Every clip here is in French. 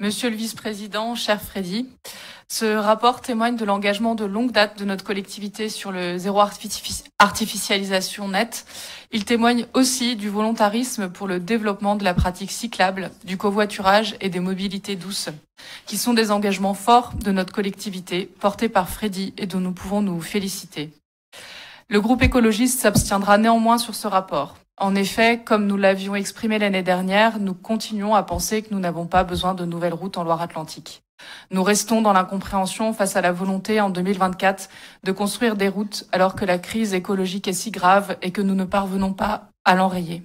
Monsieur le vice-président, cher Freddy, ce rapport témoigne de l'engagement de longue date de notre collectivité sur le zéro artificialisation net. Il témoigne aussi du volontarisme pour le développement de la pratique cyclable, du covoiturage et des mobilités douces, qui sont des engagements forts de notre collectivité, portés par Freddy et dont nous pouvons nous féliciter. Le groupe écologiste s'abstiendra néanmoins sur ce rapport. En effet, comme nous l'avions exprimé l'année dernière, nous continuons à penser que nous n'avons pas besoin de nouvelles routes en Loire-Atlantique. Nous restons dans l'incompréhension face à la volonté en 2024 de construire des routes alors que la crise écologique est si grave et que nous ne parvenons pas à l'enrayer.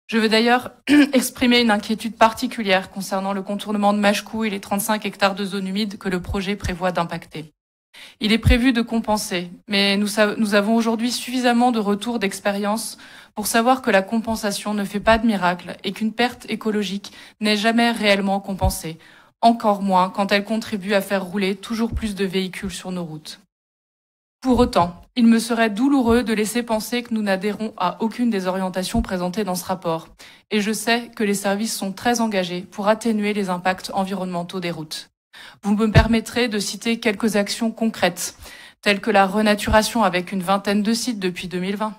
Je veux d'ailleurs exprimer une inquiétude particulière concernant le contournement de Machecou et les 35 hectares de zones humides que le projet prévoit d'impacter. Il est prévu de compenser, mais nous avons aujourd'hui suffisamment de retours d'expérience pour savoir que la compensation ne fait pas de miracle et qu'une perte écologique n'est jamais réellement compensée, encore moins quand elle contribue à faire rouler toujours plus de véhicules sur nos routes. Pour autant, il me serait douloureux de laisser penser que nous n'adhérons à aucune des orientations présentées dans ce rapport, et je sais que les services sont très engagés pour atténuer les impacts environnementaux des routes. Vous me permettrez de citer quelques actions concrètes, telles que la renaturation avec une vingtaine de sites depuis 2020,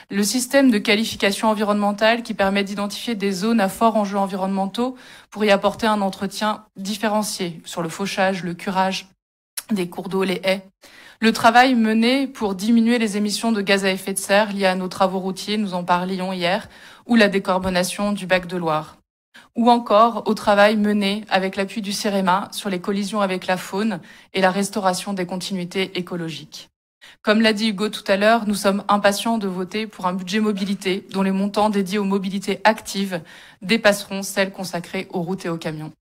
le système de qualification environnementale qui permet d'identifier des zones à forts enjeux environnementaux pour y apporter un entretien différencié sur le fauchage, le curage des cours d'eau, les haies. Le travail mené pour diminuer les émissions de gaz à effet de serre liées à nos travaux routiers, nous en parlions hier, ou la décarbonation du bac de Loire. Ou encore au travail mené avec l'appui du CEREMA sur les collisions avec la faune et la restauration des continuités écologiques. Comme l'a dit Hugo tout à l'heure, nous sommes impatients de voter pour un budget mobilité dont les montants dédiés aux mobilités actives dépasseront celles consacrées aux routes et aux camions.